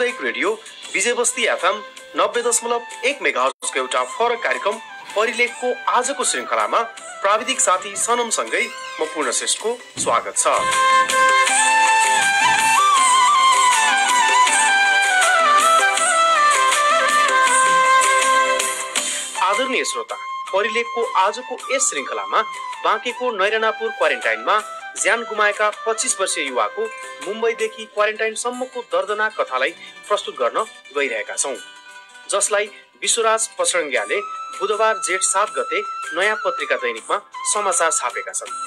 सामुदायिक radio विजयबस्ती FM 90.1 मेगाहर्जको एउटा फरक कार्यक्रम परिलेखको आजको श्रृङ्खलामा प्राविधिक साथी सनमसँगै म पूर्ण श्रेष्ठको स्वागत छ। आदरणीय श्रोता, परिलेखको आजको यस श्रृङ्खलामा बाँकेको नैरानापुर क्वारेन्टाइनमा ज्यान गुमाएका 25 वर्षीय युवाको मुम्बईदेखि क्वारेन्टाइनसम्मको दर्दनाक कथालाई प्रस्तुत गर्न गइरहेका छौं, जसलाई विश्वराज पसरङ्ग्याले बुधबार जेठ 7 गते नयाँ पत्रिका दैनिकमा समाचार छापेका छन्।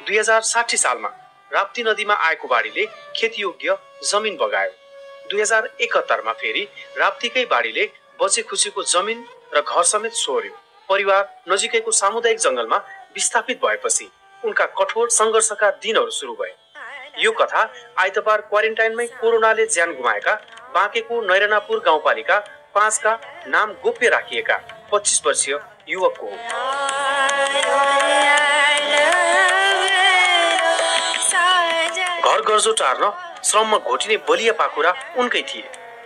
दुई 2060 सालमा राप्ती नदीमा आएको बाढीले खेतीयोग्य जमिन बगायो। 2071 मा फेरि राप्तीकै बाढीले बचे खुसीको जमिन र घर समेत सोर्यो। परिवार नजिकैको सामुदायिक जंगलमा विस्थापित भएपछि उनका कठोर संघर्षका दिनहरू सुरु भए। यो कथा आइतबार क्वारेन्टाइनमै कोरोनाले ज्यान गुमाएका बाँकेको नैरानापुर गाउँपालिका 5 का नाम गोप्य राखिएका 25 वर्षीय युवकको हो। घर गर्जो टार्न श्रममा घोटिने बलिया पाखुरा उनकै थिए।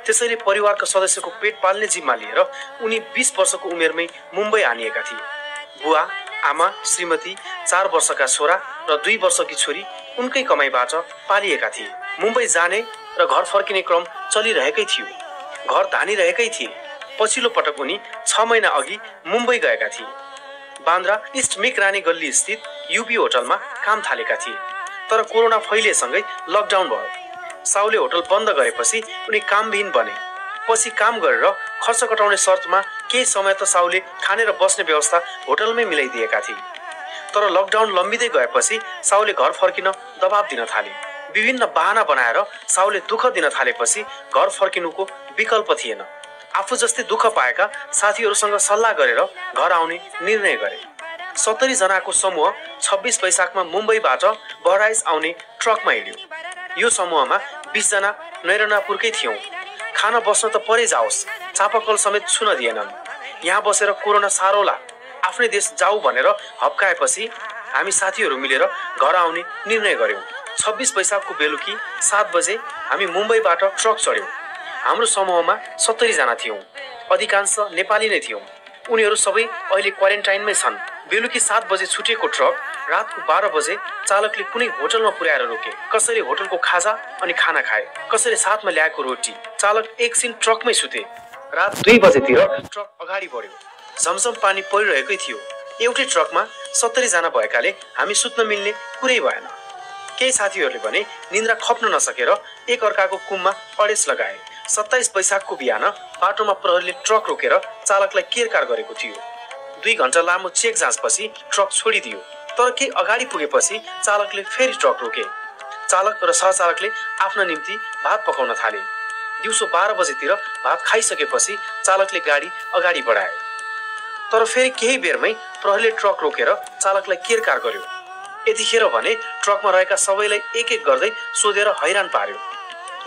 त्यसैले परिवारका सदस्यको पेट पाल्ने जिम्मा लिएर उनी 20 वर्षको उमेरमै मुम्बई आनिएका थिए। बुवा, आमा, श्रीमती, 4 वर्षका छोरा र 2 वर्षकी छोरी उनकै कमाईबाट पालिएका थिए। मुम्बई जाने र घर फर्किने क्रम चलिरहेकै थियो। घर धानिरहेकै थिए। पछिल्लो पटक उनी 6 महिना अघि मुम्बई गएका थिए। बान्द्रा इस्ट मिक रानी गल्ली स्थित यूपी होटलमा काम थालेका थिए। तर कोरोना फैलिएसँगै लकडाउन भयो। साउले होटल बन्द गरेपछि उनी कामविहीन बने। पछि काम गरेर खर्च कटाउने शर्तमा केही समय त साउले खाने र बस्ने व्यवस्था होटलमै मिलाइदिएका थिए। तर लकडाउन लम्बिँदै गएपछि साउले घर फर्किन दबाब दिन थाले। विभिन्न बहाना बनाएर साउले दुःख दिन थालेपछि घर फर्किनुको विकल्प थिएन। आफू जस्तै दुःख पाएका साथीहरूसँग सल्लाह गरेर घर आउने निर्णय गरे। 70 जनाको समूह 26 वैशाखमा मुम्बईबाट बहराइच आउने ट्रकमा हिँड्यो। यो समूहमा 20 जना नैरानापुरकै थियौं। खान बस्न त परै जाओस्, चापाकल समेत छुन दिएनन्। यहाँ बसेर कोरोना सारोला, आफ्नै देश जाऊ भनेर हप्काएपछि हामी साथीहरू मिलेर घर आउने निर्णय गर्यौं। 26 वैशाखको बेलुकी 7 बजे हामी मुम्बईबाट ट्रक चढ्यौं। हाम्रो समूहमा 70 जना थियौं। अधिकांश नेपाली नै थियौं। उनीहरू सबै अहिले क्वारेन्टाइनमै छन्। बेलुकी 7 बजे छुटेको ट्रक रातको 12 बजे चालकले कुनै होटलमा पुर्याएर रोके। कसैले होटलको खाजा अनि खाना खाए, कसैले साथमा ल्याएको रोटी। चालक एकछिन ट्रकमै सुते। रात 2 बजेतिर ट्रक अगाडि बढ्यो। झमझम पानी परिरहेकै थियो। एउटै ट्रकमा 70 जना भएकाले हामी सुत्न मिल्ने कुरै भएन। केही साथीहरूले भने निन्द्रा खप्न नसकेर एक अर्काको कुममा अडेस लगाए। 27 वैशाखको बिहान बाटोमा प्रहरीले ट्रक रोकेर चालकलाई केरकार गरेको थियो। 2 घण्टा लामो चेक जाँचपछि ट्रक छोडिदियो। तर केही अगाडि पुगेपछि चालकले फेरि ट्रक रोके। चालक र सहचालकले आफ्ना निम्ति भात पकाउन थाले। दिउँसो 12 बजेतिर भात खाइसकेपछि चालकले गाडी अगाडि बढाए। तर फेरि केही बेरमै प्रहरीले ट्रक रोकेर चालकलाई केरकार गर्यो। यतिखेर भने ट्रकमा रहेका सबैलाई एक एक गर्दै सोधेर हैरान पार्यो।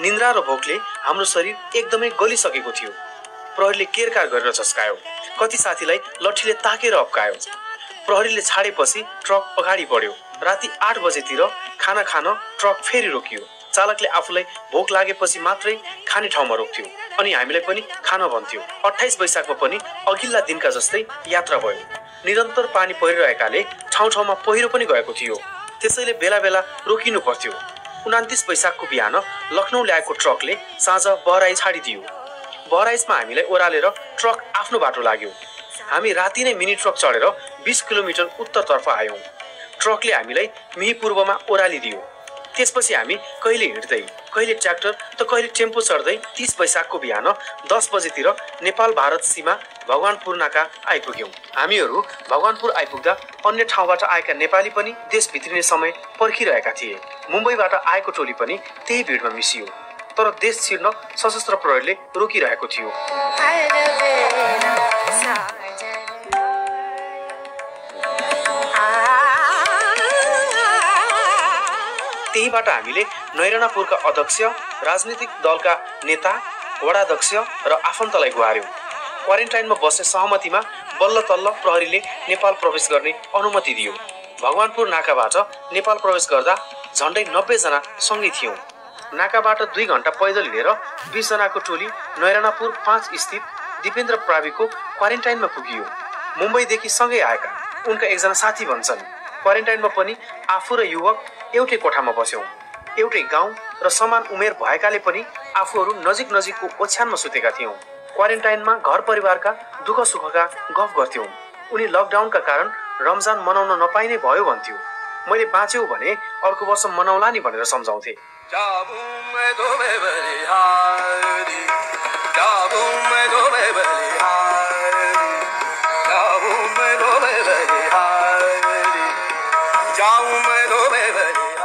निन्द्रा र भोकले हाम्रो शरीर एकदमै गलिसकेको थियो। प्रहरीले केरकार गरेर झस्कायो। कति साथीलाई लट्ठीले ताकेर अप्कायो। प्रहरीले छाडेपछि ट्रक अगाडि बढ्यो। राति 8 बजेतिर खाना खान ट्रक फेरि रोकियो। चालकले आफूलाई भोक लागेपछि मात्रै खाने ठाउँमा रोक्थ्यो अनि हामीलाई पनि खान भन्थ्यो। 28 वैशाखमा पनि अघिल्ला दिनका जस्तै यात्रा भयो। निरन्तर पानी परिरहेकाले ठाउँ ठाउँमा पहिरो पनि गएको थियो। त्यसैले बेला बेला रोकिनु पर्थ्यो। 29 वैशाखको बिहान लखनऊ ल्याएको ट्रकले साँझ बहराइच छाडिदियो। बहराइचमा हामीलाई ओह्रालेर ट्रक आफ्नो बाटो लाग्यो। हामी राति नै मिनी ट्रक चढेर 20 किलोमिटर उत्तरतर्फ आयौं। ट्रकले हामीलाई मिही पूर्वमा ओह्रालिदियो। त्यसपछि हामी कहिले हिँड्दै कहिले ट्र्याक्टर त कहिले टेम्पो चढ्दै 30 वैशाखको बिहान 10 बजेतिर नेपाल भारत सीमा भगवानपुर नाका आइपुग्यौं। हामीहरू भगवानपुर आइपुग्दा अन्य ठाउँबाट आएका नेपाली पनि देश भित्रिने समय पर्खिरहेका थिए। मुम्बईबाट आएको टोली पनि त्यही भिडमा मिसियो, तर देश छिर्न सशस्त्र प्रहरीले रोकिरहेको थियो। त्यहीबाट हामीले नैरानापुरका अध्यक्ष, राजनीतिक दलका नेता, वडाध्यक्ष र आफन्तलाई गुहार्यौं। क्वारेन्टाइनमा बस्ने सहमतिमा बल्ल तल्ल प्रहरीले नेपाल प्रवेश गर्ने अनुमति दियो। भगवानपुर नाकाबाट नेपाल प्रवेश गर्दा झण्डै 90 जना सँगै थियौं। नाकाबाट 2 घण्टा पैदल हिँडेर 20 जनाको टोली नैरानापुर 5 स्थित दिपेन्द्र प्राविको क्वारेन्टाइनमा पुगियो। मुम्बईदेखि सँगै आएका उनका एकजना साथी भन्छन्, क्वारेन्टाइनमा पनि आफू र युवक एउटै कोठामा बस्यौं। एउटै गाउँ र समान उमेर भएकाले पनि आफूहरू नजिक नजिकको ओछ्यानमा सुतेका थियौं। क्वारेन्टाइनमा घर परिवारका दुःख सुखका गफ गर्थ्यौं। उनी लकडाउनका कारण रमजान मनाउन नपाइने भयो भन्थ्यो। मैले बाँच्यौ भने अर्को वर्ष मनाउला नि भनेर सम्झाउँथे।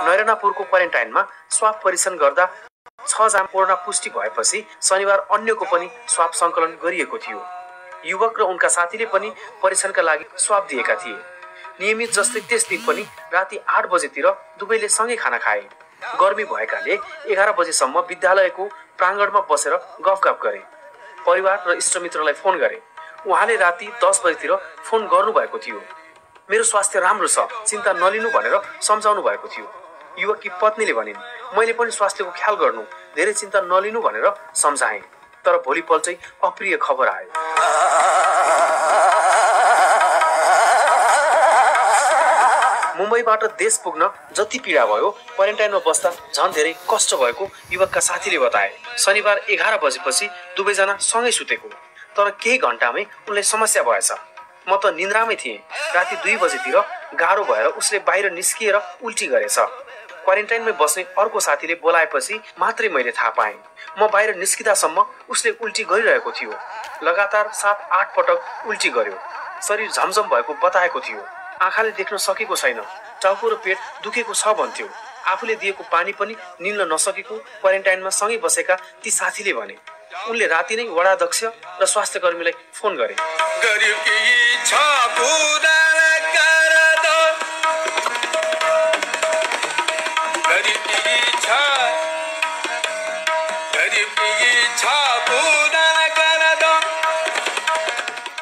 नैरानापुरको क्वारेन्टाइनमा स्वाब परीक्षण गर्दा 6 जना कोरोना पुष्टि भएपछि शनिबार अन्यको पनि स्वाब संकलन गरिएको थियो। युवक र उनका साथीले पनि परीक्षणका लागि स्वाब दिएका थिए। नियमित जस्तै त्यस दिन पनि राति 8 बजेतिर दुवैले सँगै खाना खाए। गर्मी भएकाले 11 बजेसम्म विद्यालयको प्राङ्गणमा बसेर गफगाफ गरे। परिवार र इष्टमित्रलाई फोन गरे। उहाँले राति 10 बजेतिर फोन गर्नुभएको थियो। मेरो स्वास्थ्य राम्रो छ, चिन्ता नलिनु भनेर सम्झाउनु भएको थियो। युवककी पत्नीले भनिन्, मैले पनि स्वास्थ्यको ख्याल गर्नु, धेरै चिन्ता नलिनु भनेर सम्झाएँ। तर भोलिपल्टै अप्रिय खबर आयो। मुम्बईबाट देश पुग्न जति पीडा भयो, क्वारेन्टाइनमा बस्दा झन् धेरै कष्ट भएको युवकका साथीले बताए। शनिबार 11 बजेपछि दुवैजना सँगै सुतेको, तर केही घण्टामै उनलाई समस्या भएछ। म त निन्द्रामै थिएँ। राति 2 बजेतिर गाह्रो भएर उसले बाहिर निस्किएर उल्टी गरेछ। क्वारेन्टाइनमै बस्ने अर्को साथीले बोलाएपछि मात्रै मैले थाहा पाएँ। म बाहिर निस्किदासम्म उसले उल्टी गरिरहेको थियो। लगातार 7-8 पटक उल्टी गर्यो। शरीर झमझम भएको बताएको थियो। आँखाले देख्न सकेको छैन। टाउको र पेट दुखेको छ भन्थ्यो। आफूले दिएको पानी पनि निल्न नसकेको क्वारेन्टाइनमा सँगै बसेका ती साथीले भने। उनले राति नै वडाध्यक्ष र स्वास्थ्य कर्मीलाई फोन गरे।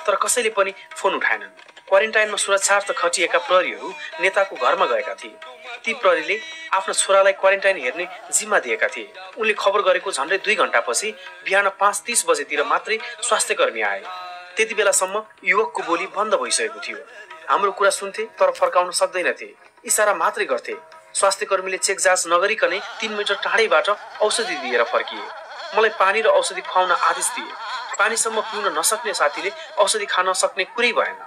तर कसैले पनि फोन उठाएनन्। क्वारेन्टाइनमा सुरक्षार्थ खटिएका प्रहरीहरू नेताको घरमा गएका थिए। ती प्रहरीले आफ्नो छोरालाई क्वारेन्टाइन हेर्ने जिम्मा दिएका थिए। उनले खबर गरेको झन्डै 2 घण्टापछि बिहान 5:30 बजेतिर मात्रै स्वास्थ्य कर्मी आए। त्यति बेलासम्म युवकको बोली बन्द भइसकेको थियो। हाम्रो कुरा सुन्थे तर फर्काउन सक्दैनथे। इसारा मात्रै गर्थे। स्वास्थ्य कर्मीले चेक जाँच नगरिकनै 3 मिटर टाढैबाट औषधि दिएर फर्किए। मलाई पानी र औषधि खुवाउन आदेश दिए। पानीसम्म पिउन नसक्ने साथीले औषधि खान सक्ने कुरै भएन।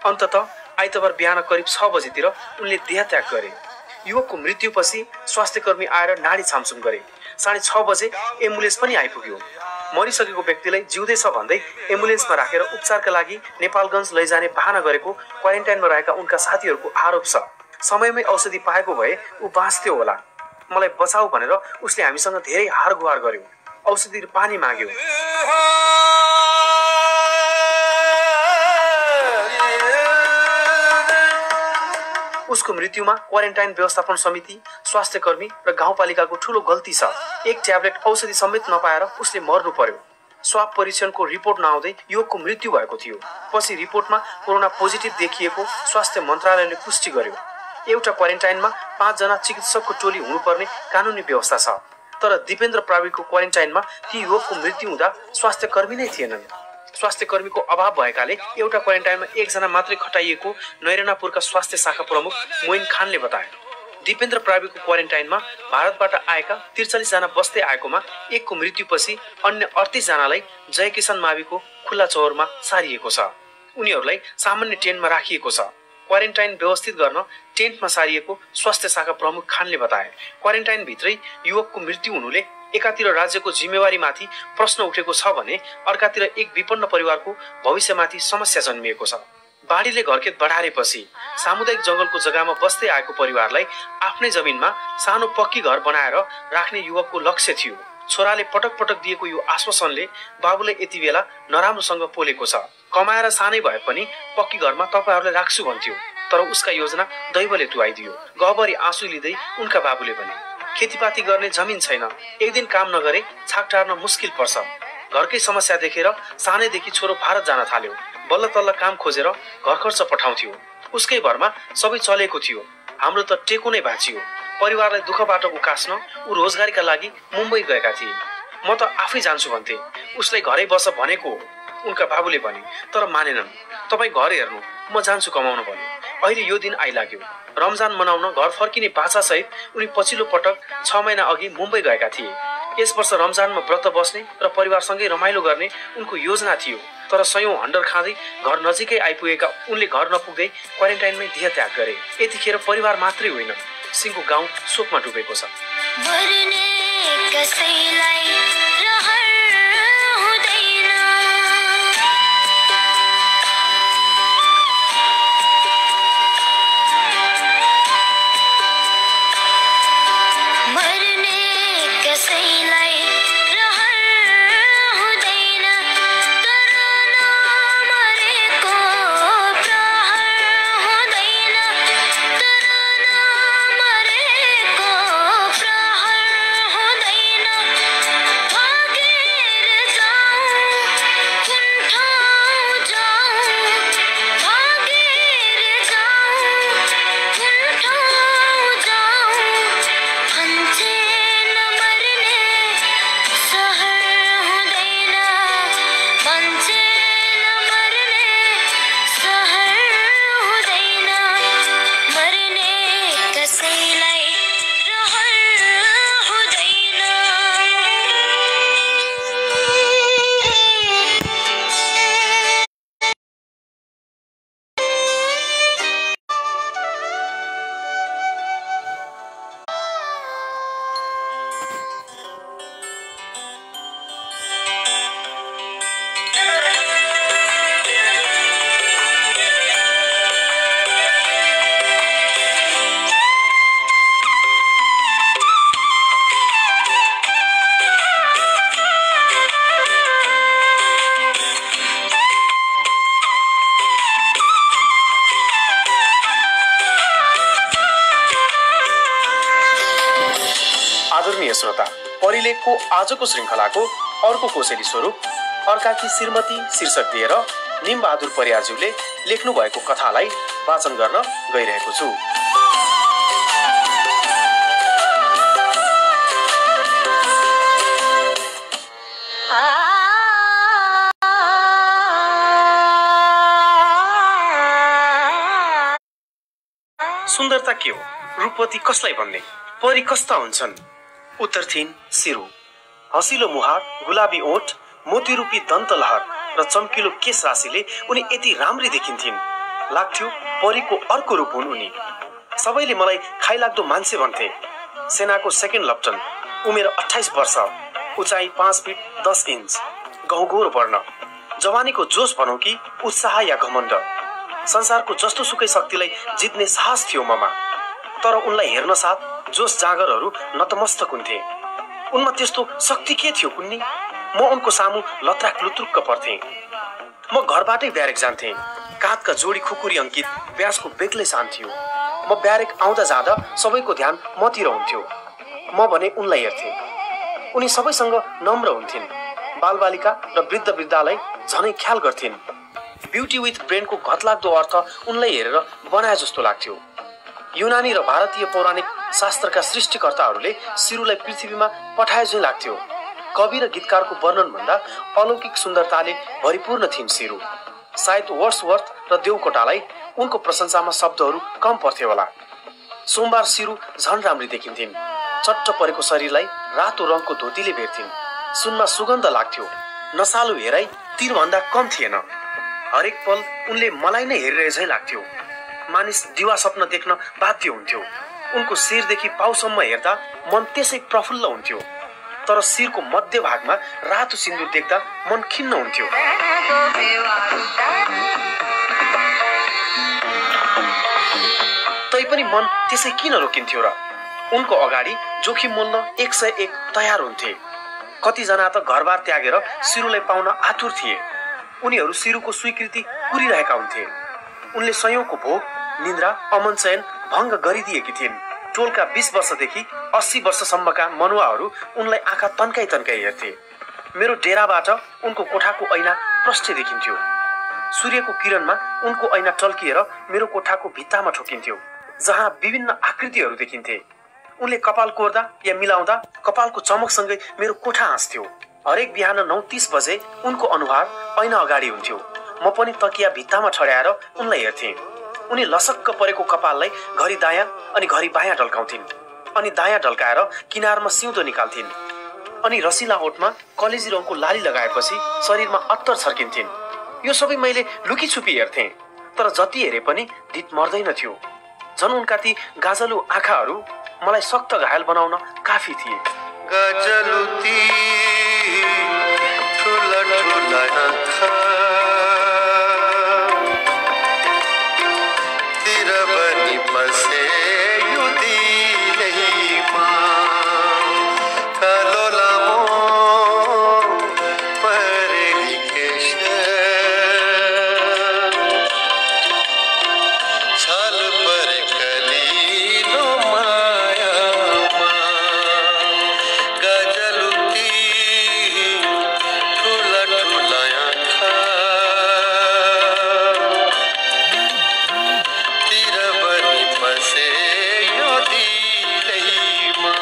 अन्ततः आइतबार बिहान करिब 6 बजेतिर उनले देहत्याग गरे। युवकको मृत्युपछि स्वास्थ्य कर्मी आएर नाडी छामछुम गरे। 6:30 बजे एम्बुलेन्स पनि आइपुग्यो। मरिसकेको व्यक्तिलाई जिउँदैछ भन्दै एम्बुलेन्समा राखेर उपचारका लागि नेपालगञ्ज लैजाने बहाना गरेको क्वारेन्टाइनमा रहेका उनका साथीहरूको आरोप छ। समयमै औषधि पाएको भए ऊ बाँच्थ्यो होला। मलाई बचाऊ भनेर उसले हामीसँग धेरै हार गुहार गर्यो। औषधि र पानी माग्यो। उसको मृत्युमा क्वारेन्टाइन व्यवस्थापन समिति, स्वास्थ्य कर्मी र गाउँपालिकाको ठूलो गल्ती छ। एक ट्याब्लेट औषधि समेत नपाएर उसले मर्नु पर्यो। स्वाब परीक्षणको रिपोर्ट नआउँदै युवकको मृत्यु भएको थियो। पछि रिपोर्टमा कोरोना पोजिटिभ देखिएको स्वास्थ्य मन्त्रालयले पुष्टि गर्यो। एउटा क्वारेन्टाइनमा 5 जना चिकित्सकको टोली हुनुपर्ने कानुनी व्यवस्था छ। तर दिपेन्द्र प्राविको क्वारेन्टाइनमा ती युवकको मृत्यु हुँदा स्वास्थ्य कर्मी नै थिएनन्। स्वास्थ्य कर्मीको अभाव भएकाले एउटा क्वारेन्टाइनमा 1 जना मात्रै खटाइएको नैरानापुरका स्वास्थ्य शाखा प्रमुख मोइन खानले बताए। दिपेन्द्र प्राविको क्वारेन्टाइनमा भारतबाट आएका 43 जना बस्दै आएकोमा एकको मृत्युपछि अन्य 38 जनालाई जयकिशन माविको खुल्ला चौरमा सारिएको छ। उनीहरूलाई सामान्य ट्रेनमा राखिएको छ। क्वारेन्टाइन व्यवस्थित गर्न टेन्टमा सारिएको स्वास्थ्य शाखा प्रमुख खानले बताए। क्वारेन्टाइन भित्रै युवकको मृत्यु हुनुले एकातिर राज्यको जिम्मेवारीमाथि प्रश्न उठेको छ भने अर्कातिर एक विपन्न परिवारको भविष्यमाथि समस्या जन्मिएको छ। बाढीले घरखेत बढारेपछि सामुदायिक जंगलको जग्गामा बस्दै आएको परिवारलाई आफ्नै जमिनमा सानो पक्की घर बनाएर राख्ने युवकको लक्ष्य थियो। छोराले पटक पटक दिएको यो आश्वासनले बाबुले यति बेला नराम्रोसँग पोलेको छ। कमाएर सानै भए पनि पक्की घरमा तपाईहरुले राख्छु भन्थ्यो, तर उसका योजना दैवले टुवाइदियो। गहभरि आँसु लिँदै उनका बाबुले भने, खेतीपाती गर्ने जमिन छैन, एक दिन काम नगरे छाक टार्न मुस्किल पर्छ। घरकै समस्या देखेर सानैदेखि छोरो भारत जान थाल्यो। बल्ल तल्ल काम खोजेर घर खर्च पठाउँथ्यो। उसकै भरमा सबै चलेको थियो। हाम्रो त टेको नै भाँचियो। परिवारलाई दुःखबाट उकास्न ऊ रोजगारीका लागि मुम्बई गएका थिए। म त आफै जान्छु भन्थे। उसलाई घरै बस भनेको उनका बाबुले भने, तर मानेनन्। तपाई घर हेर्नु, म जान्छु कमाउन भन्यो। अहिले यो दिन आइलाग्यो। रमजान मनाउन घर फर्किने बाछा सहित उनी पछिल्लो पटक 6 महिना अघि मुम्बई गएका थिए। यस वर्ष रमजानमा व्रत बस्ने र परिवारसँगै रमाइलो गर्ने उनको योजना थियो, तर सयौं हन्डर खाँदै घर नजिकै आइपुगेका उनले घर नपुग्दै क्वारेन्टाइनमै देह त्याग गरे। यतिखेर परिवार मात्रै होइन, सिंहको गाउँ शोकमा डुबेको छ। श्रोता, परिलेखको आजको श्रृङ्खलाको अर्को कोसेली स्वरूप अर्काकी श्रीमती शीर्षक दिएर निमबहादुर परियारज्यूले लेख्नु भएको कथालाई वाचन गर्न गइरहेको छु। सुन्दरता के हो? रूपवती कसलाई भन्ने? परी कस्ता हुन्छन्? उत्तर थिइन् सिरु। हँसिलो मुहार, गुलाबी ओठ, मोतीरूपी दन्तलहर र चम्किलो केश राशिले उनी यति राम्री देखिन्थिन्, लाग्थ्यो परीको अर्को रूप हुन् उनी। सबैले मलाई खाइलाग्दो मान्छे भन्थे। सेनाको सेकेन्ड लेफ्टन, उमेर 28 वर्ष, उचाइ 5 फिट 10 इन्च, गहुँगोरो वर्ण, जवानीको जोश भनौँ कि उत्साह या घमण्ड, संसारको जस्तो सुकै शक्तिलाई जित्ने साहस थियो ममा। तर उनलाई हेर्न साथ जोश जागरहरू नतमस्तक हुन्थे। उनमा त्यस्तो शक्ति के थियो कुन्नी? म उनको सामु लत्राक लुत्रुक्क पर्थे। म घरबाटै ब्यारेक जान्थे। काँधका जोडी खुकुरी अंकित ब्याजको बेग्लै शान थियो। म ब्यारेक आउँदा जाँदा सबैको ध्यान मतिर हुन्थ्यो। म भने उनलाई हेर्थे। उनी सबैसँग नम्र हुन्थिन्। बालबालिका र वृद्ध वृद्धालाई झनै ख्याल गर्थिन्। ब्युटी विथ ब्रेनको घतलाग्दो अर्थ उनलाई हेरेर बनाए जस्तो लाग्थ्यो। युनानी र भारतीय पौराणिक शास्त्रका सृष्टिकर्ताहरूले सिरुलाई पृथ्वीमा पठाए जै लाग्थ्यो। कवि र गीतकारको वर्णन भन्दा अलौकिक सुन्दरताले भरिपूर्ण थिइन् सिरु। सायद वर्ड्सवर्थ र देवकोटालाई उनको प्रशंसामा शब्दहरू कम पर्थे होला। सोमबार सिरु झन राम्री देखिन्थिन्। चट्ट परेको शरीरलाई रातो रङको धोतीले भेट्थिन्। सुनमा सुगन्ध लाग्थ्यो। नसालु हेराइ तीरभन्दा कम थिएन। हरेक पल उनले मलाई नै हेरिरहे झै लाग्थ्यो। मानिस दिवा स्वप्न देख्न बाध्य हुन्थ्यो। उनको शिरदेखि पाउसम्म हेर्दा मन त्यसै प्रफुल्ल हुन्थ्यो, तर शिरको मध्य भागमा रातो सिन्दुर देख्दा मन खिन्न हुन्थ्यो। तैपनि मन त्यसै किन रोकिन्थ्यो र? उनको अगाडि जोखिम मोल्न 101 तयार हुन्थे। कतिजना त घरबार त्यागेर सिरुलाई पाउन आतुर थिए। उनीहरू सिरुको स्वीकृति कुरिरहेका हुन्थे। उनले सयौंको भोग, निन्द्रा, अमन चयन भङ्ग गरिदिएकी थिइन्। टोलका 20 वर्षदेखि 80 वर्षसम्मका मनुवाहरू उनलाई आँखा तन्काई तन्काई हेर्थे। मेरो डेराबाट उनको कोठाको ऐना प्रष्ट देखिन्थ्यो। सूर्यको किरणमा उनको ऐना टल्किएर मेरो कोठाको भित्तामा ठोकिन्थ्यो, जहाँ विभिन्न आकृतिहरू देखिन्थे। उनले कपाल कोर्दा या मिलाउँदा कपालको चमकसँगै मेरो कोठा हाँस्थ्यो। हरेक बिहान 9:30 बजे उनको अनुहार ऐना अगाडि हुन्थ्यो। म पनि तकिया भित्तामा ठड्याएर उनलाई हेर्थेँ। उनी लसक्क परेको कपाललाई घरि दायाँ अनि घरि बायाँ ढल्काउँथिन्, अनि दायाँ ढल्काएर किनारमा सिउँदो निकाल्थिन्, अनि रसिला ओठमा कलेजी रङको लाली लगाएपछि शरीरमा अत्तर छर्किन्थिन्। यो सबै मैले लुकी छुपी हेर्थेँ, तर जति हेरे पनि धित मर्दैन थियो। झन् उनका ती गाजलु आँखाहरू मलाई सख्त घायल बनाउन काफी थिए। गाजलु ती ठुला ठुला आँखा तेरा बनी बसे यो दिलैमा, कालो लामो परेली केश छाल परे कलिलो मायामा, गाजलु ती ठुला ठुला आँखा तेरा बनी बसे यो दिलैमा।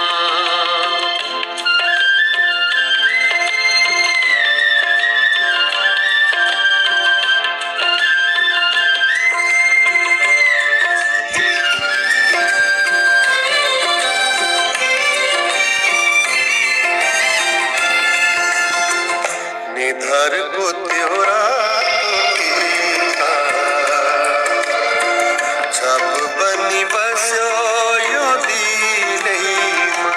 निधार को त्योरा छाप बनी बस्यो यो दिलैमा,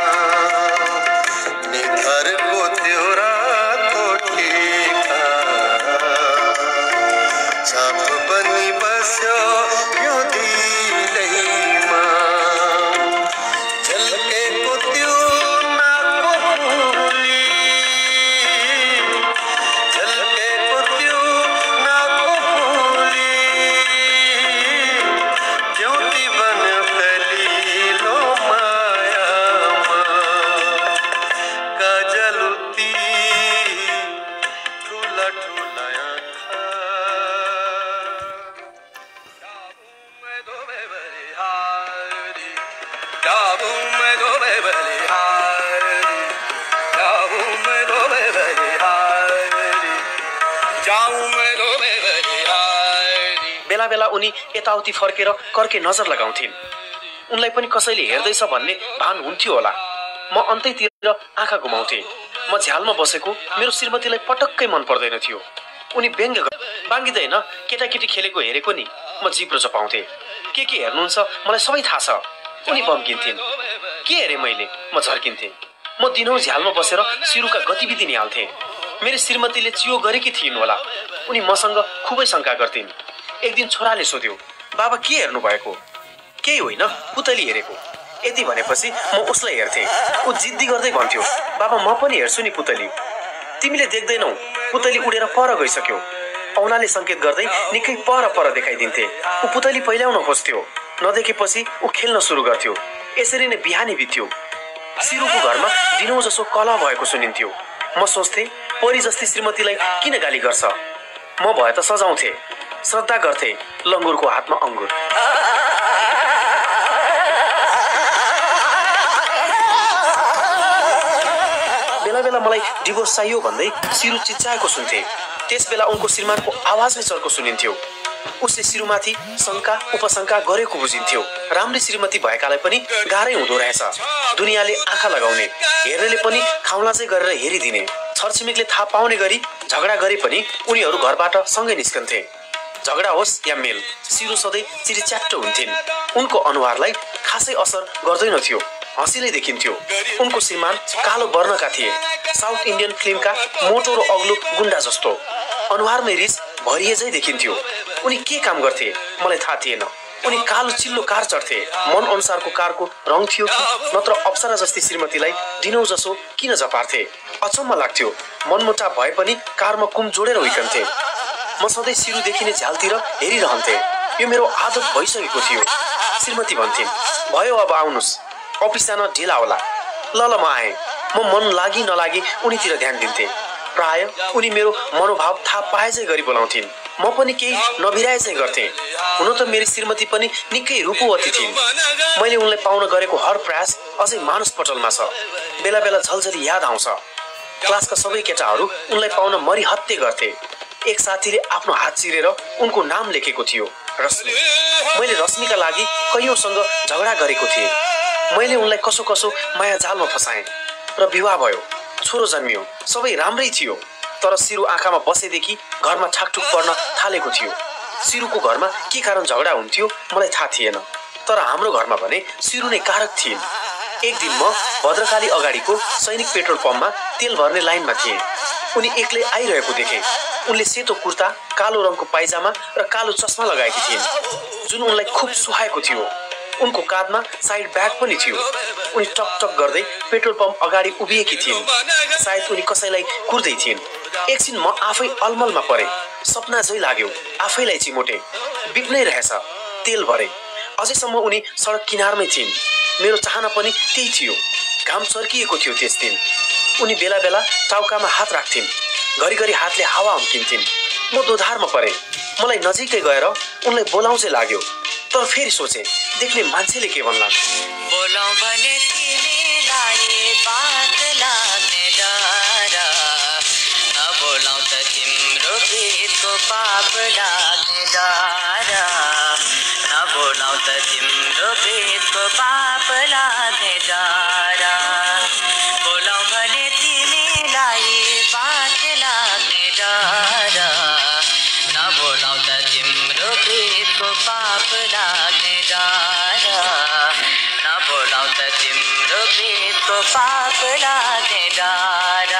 निधार को त्योरा तोटीका छाप बनी बस्यो यो दिलैमा, झल्केको त्यो नाकको फुली, झल्केको त्यो नाकको फुली, ज्योति बन्यो कलिलो मायामा, गाजलु ती ठुला ठुला आँखा। बेला बेला उनी यताउति फर्केर कर्के नजर लगाउँथिन्। उनलाई पनि कसैले हेर्दैछ भन्ने भान हुन्थ्यो होला। म अन्तैतिर आँखा घुमाउँथे। म झ्यालमा बसेको मेरो श्रीमतीलाई पटक्कै मन पर्दैन थियो। उनी व्यङ्ग्य बाङ्गिँदैन केटाकेटी खेलेको हेरेको नि म जिब्रो चपाउँथे। के हेर्नुहुन्छ मलाई सबै थाहा छ। उनी बम्किन्थिन्। के हेरे मैले? म झर्किन्थेँ। म दिनौँ झ्यालमा बसेर सिरुका गतिविधि निहाल्थेँ। मेरी श्रीमतीले चियो गरेकी थिइन् होला। उनी मसँग खुबै शङ्का गर्थिन्। एक दिन छोराले सोध्यो, बाबा के हेर्नु भएको? केही होइन, पुतली हेरेको। यति भनेपछि म उसलाई हेर्थेँ। ऊ जिद्दी गर्दै भन्थ्यो, बाबा म पनि हेर्छु नि पुतली। तिमीले देख्दैनौ, पुतली उडेर पर गइसक्यो। औनाले सङ्केत गर्दै निकै पर देखाइदिन्थे। ऊ पुतली पहिल्याउन खोज्थ्यो। नदेखेपछि ऊ खेल्न सुरु गर्थ्यो। यसरी नै बिहानी बित्यो। सिरुको घरमा दिनौँ जसो कलह भएको सुनिन्थ्यो। म सोच्थेँ, परी जस्ती श्रीमतीलाई किन गाली गर्छ? म भए त सजाउँथे, श्रद्धा गर्थे लङ्गुरको हातमा अङ्गुर। बेला बेला मलाई डिभोर्स चाहियो भन्दै सिरु चिच्चाएको सुन्थे। त्यस बेला उनको श्रीमानको आवाज नै चर्को सुनिन्थ्यो। उसले सिरुमाथि शङ्का उपशङ्का गरेको बुझिन्थ्यो। राम्री श्रीमती भएकालाई पनि गाह्रै हुँदो रहेछ। दुनियाँले आँखा लगाउने, हेर्नेले पनि खाउलाजै गरेर हेरिदिने। छरछिमेकले थाहा पाउने गरी झगडा गरे पनि उनीहरू घरबाट सँगै निस्कन्थे। झगडा होस् या मेल, सिरु सधैँ चिरिच्याट्ट हुन्थिन्। उनको अनुहारलाई खासै असर गर्दैन थियो, हँसीले देखिन्थ्यो। उनको श्रीमान कालो वर्णका थिए, साउथ इन्डियन फिल्मका मोटो र अग्लो गुण्डा जस्तो। अनुहारमै रिस भरिएझै देखिन्थ्यो। उनी के काम गर्थे मलाई थाहा थिएन। उनी कालो चिल्लो कार चढ्थे। मन अनुसारको कारको रङ थियो कि नत्र अप्सरा जस्ती श्रीमतीलाई दिनौ जसो किन जपार्थे? अचम्म लाग्थ्यो। मनमुटाव भए पनि कारमा कुम जोडेर उइकन्थे। म सधैँ सिरु देखिने झ्यालतिर हेरिरहन्थे। यो मेरो आदत भइसकेको थियो। श्रीमती भन्थिन्, भयो अब आउनुस्, अफिस जान ढिला होला। ल ल म आएँ। म मन लागि नलागी उनीतिर ध्यान दिन्थे। प्राय उनी मेरो मनोभाव थाहा पाएझै गरी बोलाउँथिन्। म पनि केही नभिराएझै गर्थे। हुन त मेरी श्रीमती पनि निकै रूपवती थिइन्। मैले उनलाई पाउन गरेको हर प्रयास अझै मानसपटलमा छ। बेला बेला झलझली याद आउँछ। क्लासका सबै केटाहरू उनलाई पाउन मरिहत्ते गर्थे। एक साथीले आफ्नो हात चिरेर उनको नाम लेखेको थियो, रश्मि। मैले रश्मिका लागि कैयौँसँग झगडा गरेको थिएँ। मैले उनलाई कसो कसो माया जालमा फसाएँ र विवाह भयो। छोरो जन्मियो। सबै राम्रै थियो। तर सिरु आँखामा बसेदेखि घरमा ठाकठुक पर्न थालेको थियो। सिरुको घरमा के कारण झगडा हुन्थ्यो मलाई थाहा थिएन। तर हाम्रो घरमा भने सिरु नै कारक थिइन्। एक दिन म भद्रकाली अगाडिको सैनिक पेट्रोल पम्पमा तेल भर्ने लाइनमा थिएँ। उनी एक्लै आइरहेको देखेँ। उनले सेतो कुर्ता, कालो रङको पाइजामा र कालो चस्मा लगाएकी थिइन्, जुन उनलाई खुब सुहाएको थियो। उनको काँधमा साइड ब्याग पनि थियो। उनी टक टक गर्दै पेट्रोल पम्प अगाडि उभिएकी थिइन्। सायद उनी कसैलाई कुर्दै थिइन्। एकछिन म आफै अलमलमा परेँ। सपना झै लाग्यो। आफैलाई चिमोटे। बिप्नै रहेछ। तेल भरे। अझैसम्म उनी सडक किनारमै थिइन्। मेरो चाहना पनि त्यही थियो। घाम चर्किएको थियो त्यस दिन। उनी बेला बेला टाउकामा हात राख्थिन्। घरिघरि हातले हावा अम्किन्थिन्। म दोधारमा परेँ। मलाई नजिकै गएर उनलाई बोलाउँछै लाग्यो। तर फेरि सोचे, देख्ने मान्छेले के भन्लान्। बोलाउ भने तिमीलाई बात लाग्ने डर, नबोलाउ त तिम्रो गीतको पाप लाग्ने डर, नबोलाउ त तिम्रो गीतको पाप लाग्ने डर, बोलाउ भने तिमीलाई बात लाग्ने डर, नबोलाउ त तिम्रो गीतको पाप लाग्ने डर, नबोलाउ त तिम्रो गीतको पाप लाग्ने डर।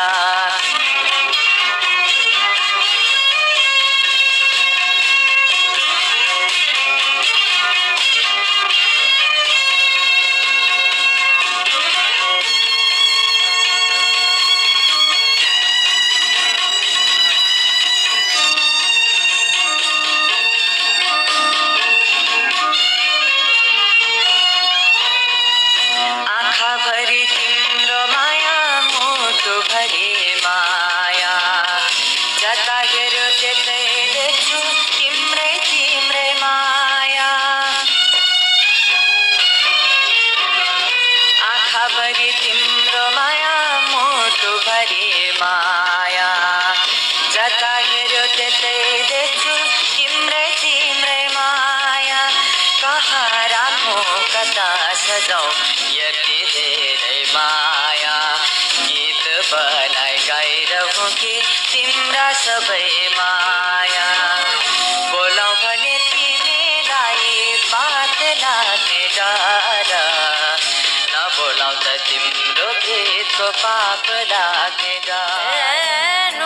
भरि तिम्रो माया, मोटो भरि माया, जता हेऱ्यो त्यतै देख्छु तिम्रै तिम्रै माया। आँखा भरि तिम्रो माया, मोटो भरि माया, जता हेऱ्यो त्यतै देख्छु तिम्रै तिम्रै माया। कहाँ राखौँ कता सजाउँ यति धेरै माया, गीत बनाइ गाइरहँ कि तिम्रा सबै माया। बोलाउ भने तिमीलाई बात लाग्ने डर, नबोलाउ त तिम्रो गीतको पाप लाग्ने डर।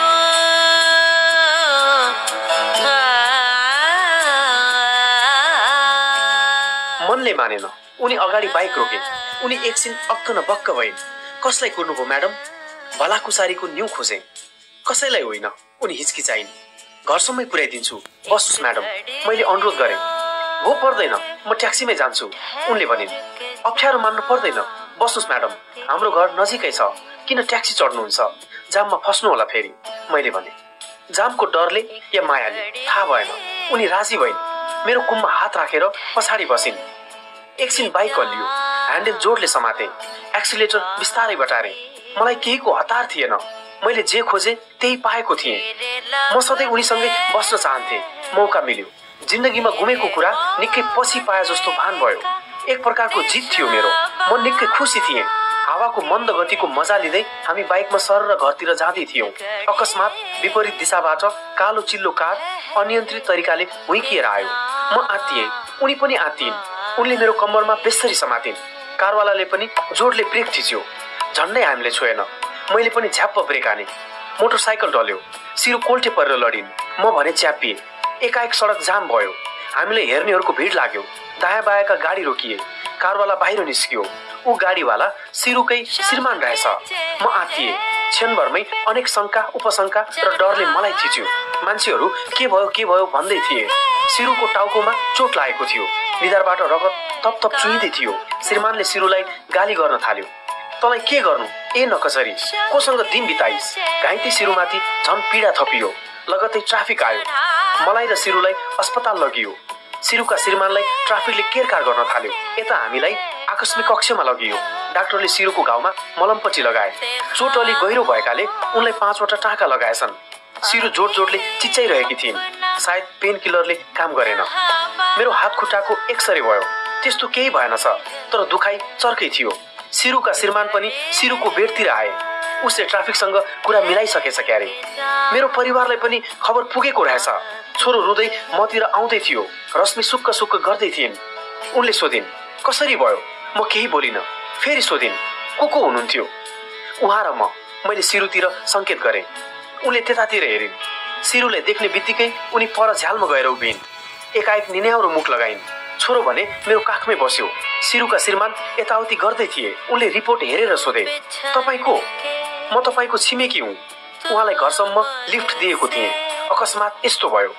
मनले मानेन। उनी अगाडि बाइक रोकिन्। उनी एकछिन अक्क न बक्क भइन्। कसलाई कुर्नुभयो म्याडम? भलाकुसारीको न्यु खोजे। कसैलाई होइन। उनी हिचकिचाइन्। घरसम्मै पुर्याइदिन्छु, बस्नुस् म्याडम, मैले अनुरोध गरेँ। भो पर्दैन, म ट्याक्सीमै जान्छु, उनले भनिन्। अप्ठ्यारो मान्नु पर्दैन, बस्नुस् म्याडम, हाम्रो घर नजिकै छ, किन ट्याक्सी चढ्नुहुन्छ? जाममा फस्नु होला फेरि, मैले भने। जामको डरले या मायाले थाहा भएन। उनी राजी भइन्। मेरो कुममा हात राखेर पछाडि बसिन्। एकछिन बाइक हल्लियो। ह्यान्डल जोडले समाते। एक्सिलेटर बिस्तारै बटारे। मलाई केहीको हतार थिएन। मैले जे खोजे त्यही पाएको थिएँ। म सधैँ उनीसँगै बस्न चाहन्थे। मौका मिल्यो। जिन्दगीमा गुमेको कुरा निकै पछि पाए जस्तो भान भयो। एक प्रकारको जित थियो मेरो। म निकै खुसी थिएँ। हावाको मन्द गतिको मजा लिँदै हामी बाइकमा सर र घरतिर जाँदै थियौं। अकस्मात विपरीत दिशाबाट कालो चिल्लो कार अनियन्त्रित तरिकाले हुइकिएर आयो। म आत्तिएँ, उनी पनि आत्तिइन्। उनले मेरो कम्मरमा बेस्सरी समातिन्। कारवालाले पनि जोडले ब्रेक थिच्यो। झन्डै हामीले छोएन। मैले पनि झ्याप्प ब्रेक हाने। मोटरसाइकल डल्यो। सिरु कोल्टे परेर लडिन्। म भने च्याप्पिए। एकाएक सडक जाम भयो। हामीले हेर्नेहरूको भिड लाग्यो। दायाँ बायाँका गाडी रोकिए। कारवाला बाहिर निस्कियो। ऊ गाडीवाला सिरुकै श्रीमान रहेछ। म आत्तिएँ। क्षणभरमै अनेक शंका उपशंका र डरले मलाई थिच्यो। मान्छेहरू के भयो भन्दै थिए। सिरुको टाउकोमा चोट लागेको थियो। निधारबाट रगत तप तप चुहिँदै थियो। श्रीमानले सिरुलाई गाली गर्न थाल्यो। तँलाई के गर्नु ए नकसरी, कोसँग दिन बिताइस? घाइते सिरुमाथि झन् पीडा थपियो। लगत्तै ट्राफिक आयो। मलाई र सिरुलाई अस्पताल लगियो। सिरुका श्रीमानलाई ट्राफिकले केरकार गर्न थाल्यो। यता हामीलाई आकस्मिक कक्षमा लगियो। डाक्टरले सिरुको घाउमा मलमपट्टी लगाए। चोट अलि गहिरो भएकाले उनलाई 5 वटा टाँका लगाएछन्। सिरु जोड जोडले चिच्चाइरहेकी थिइन्। सायद पेन किलरले काम गरेन। मेरो हात खुट्टाको एक्सरे भयो। त्यस्तो केही भएन छ, तर दुखाइ चर्कै थियो। सिरुका श्रीमान पनि सिरुको बेडतिर आए। उसले ट्राफिकसँग कुरा मिलाइसकेछ क्यारे। मेरो परिवारलाई पनि खबर पुगेको रहेछ। छोरो रुँदै मतिर आउँदै थियो। रश्मि सुक्क सुक्क गर्दै थिइन्। उनले सोधिन्, कसरी भयो? म केही बोलिन। फेरि सोधिन्, को हुनुहुन्थ्यो? उहाँ र म। मैले सिरुतिर संकेत गरेँ। उनले त्यतातिर हेरिन्। सिरुले देख्ने बित्तिकै उनी पर झ्यालमा गएर उभिन्। एकाएक निन्याउरो मुख लगाइन्। छोरो भने मेरो काखमै बस्यो। सिरुका श्रीमान यताउति गर्दै थिए। उनले रिपोर्ट हेरेर सोधे, तपाईँ को? म तपाईँको छिमेकी हुँ। उहाँलाई घरसम्म लिफ्ट दिएको थिएँ। अकस्मात यस्तो भयो।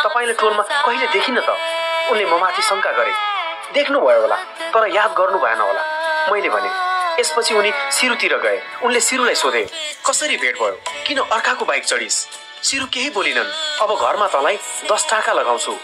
तपाईँले टोलमा कहिले देखिन त? उनले ममाथि शंका गरे। देख्नुभयो होला, तर याद गर्नु भएन होला, मैले भने। यसपछि उनी सिरुतिर गए। उनले सिरुलाई सोधे, कसरी भेट भयो? किन अर्काको बाइक चढिस? सिरु केही बोलिनन्। अब घरमा तँलाई 10 टाका लगाउँछु।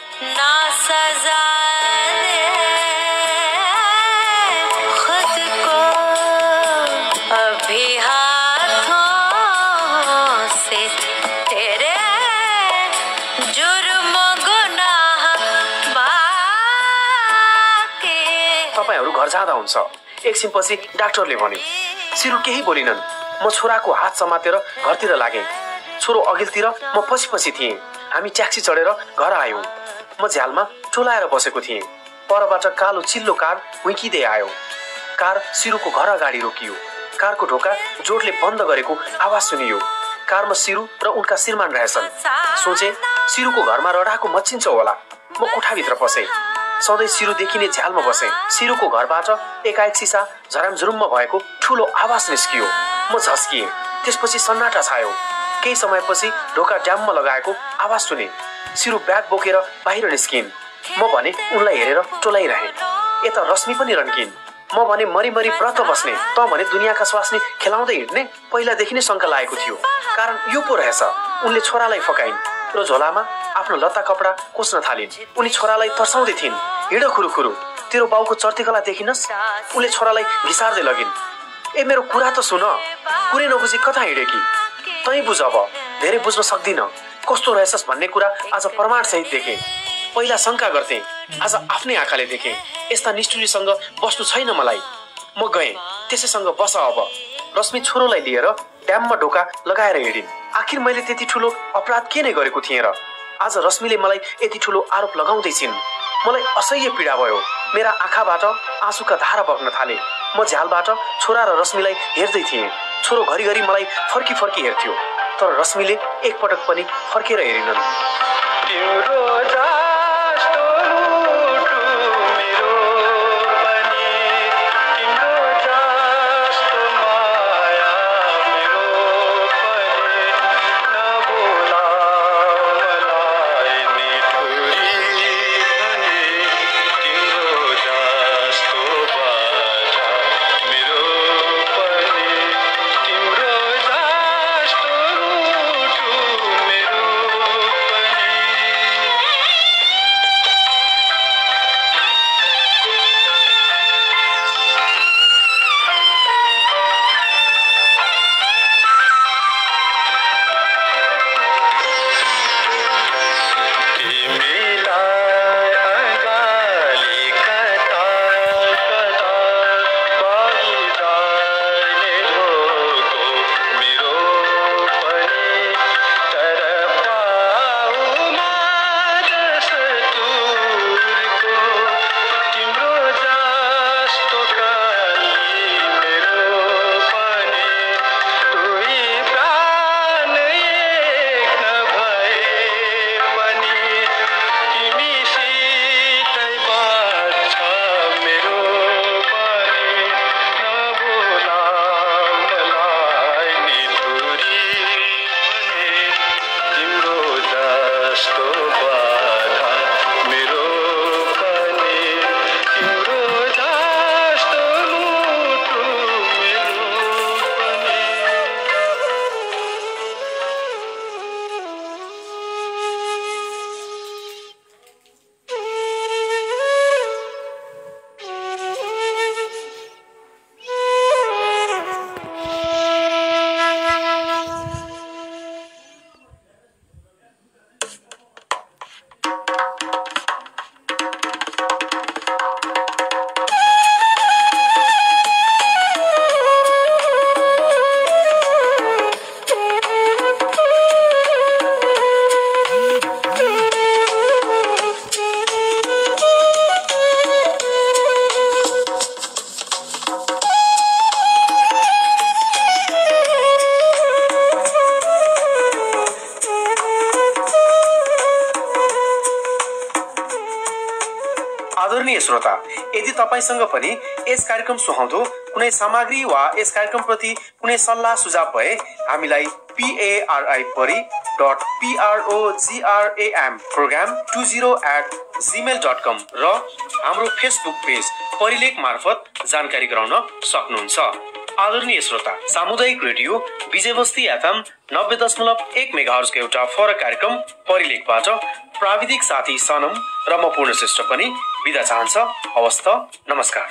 तपाईहरू घर जाँदा हुन्छ, एकछिनपछि डाक्टरले भन्यो। सिरु केही बोलिनन्। म छोराको हात समातेर घरतिर लागेँ। छोरो अघिल्तिर, म पछि पछि थिएँ। हामी ट्याक्सी चढेर घर आयौँ। म झ्यालमा टोलाएर बसेको थिएँ। परबाट कालो चिल्लो कार हुइकिँदै आयो। कार सिरुको घर अगाडि रोकियो। कारको ढोका जोडले बन्द गरेको आवाज सुनियो। कारमा सिरु र उनका श्रीमान रहेछन्। सोचे सिरुको घरमा रडाको मच्चिन्छ होला। म कोठाभित्र पसेँ। सधैँ सिरु देखिने झ्यालमा बसेँ। सिरुको घरबाट एकाएक सिसा झरामझुरुममा भएको ठुलो आवाज निस्कियो। म झस्किएँ। त्यसपछि सन्नाटा छायो। केही समयपछि ढोका ड्याममा लगाएको आवाज सुने। सिरु ब्याग बोकेर बाहिर निस्किन्। म भने उनलाई हेरेर टोलाइरहेँ। यता रश्मि पनि रन्किन्। म भने मरिमरि व्रत बस्ने, त भने दुनियाँका स्वास्नी खेलाउँदै हिँड्ने। पहिलादेखि नै शङ्का लागेको थियो। कारण यो पो रहेछ। उनले छोरालाई फकाइन् र झोलामा आफ्नो लत्ता कपडा कोस्न थालिन्। उनी छोरालाई तर्साउँदै थिइन्, हिँड खुरुखुरु, तेरो बाउको चर्तीकला देखिनस्? उनले छोरालाई घिसार्दै लगिन्। ए मेरो कुरा त सुन, कुरै नबुझी कता हिँडेकी? तै बुझ, अब धेरै बुझ्न सक्दिन। कस्तो रहेछस् भन्ने कुरा आज प्रमाण सहित देखेँ। पहिला शङ्का गर्थे, आज आफ्नै आँखाले देखेँ। यस्ता निष्ठुरीसँग बस्नु छैन मलाई। म गएँ। त्यसैसँग बस अब। रश्मि छोरोलाई लिएर ड्याममा ढोका लगाएर हिँडिन्। आखिर मैले त्यति ठुलो अपराध के नै गरेको थिएँ र? आज रश्मिले मलाई यति ठुलो आरोप लगाउँदैछिन्। मलाई असह्य पीडा भयो। मेरा आँखाबाट आँसुका धारा बग्न थाले। म झ्यालबाट छोरा र रश्मिलाई हेर्दै थिएँ। छोरो घरिघरि मलाई फर्की फर्की हेर्थ्यो, तर रश्मिले एकपटक पनि फर्केर हेरिनन्। आदरणीय श्रोता, यदि तपाईसँग पनि यस कार्यक्रम सुहाउँदो कुनै सामग्री वा यस कार्यक्रमप्रति कुनै सल्लाह सुझाव भए हामीलाई PARI.PROGRAM20@gmail.com र हाम्रो फेसबुक पेज परिलेख मार्फत जानकारी गराउन सक्नुहुन्छ। आदरणीय श्रोता, सामुदायिक रेडियो विजयवस्ती FM 90.1 मेगाहर्जको एउटा फरक कार्यक्रम परिलेखबाट प्राविधिक साथी सनम र म पूर्णश्रेष्ठ पनि बिदा चाहन्छ। हवस् त, नमस्कार।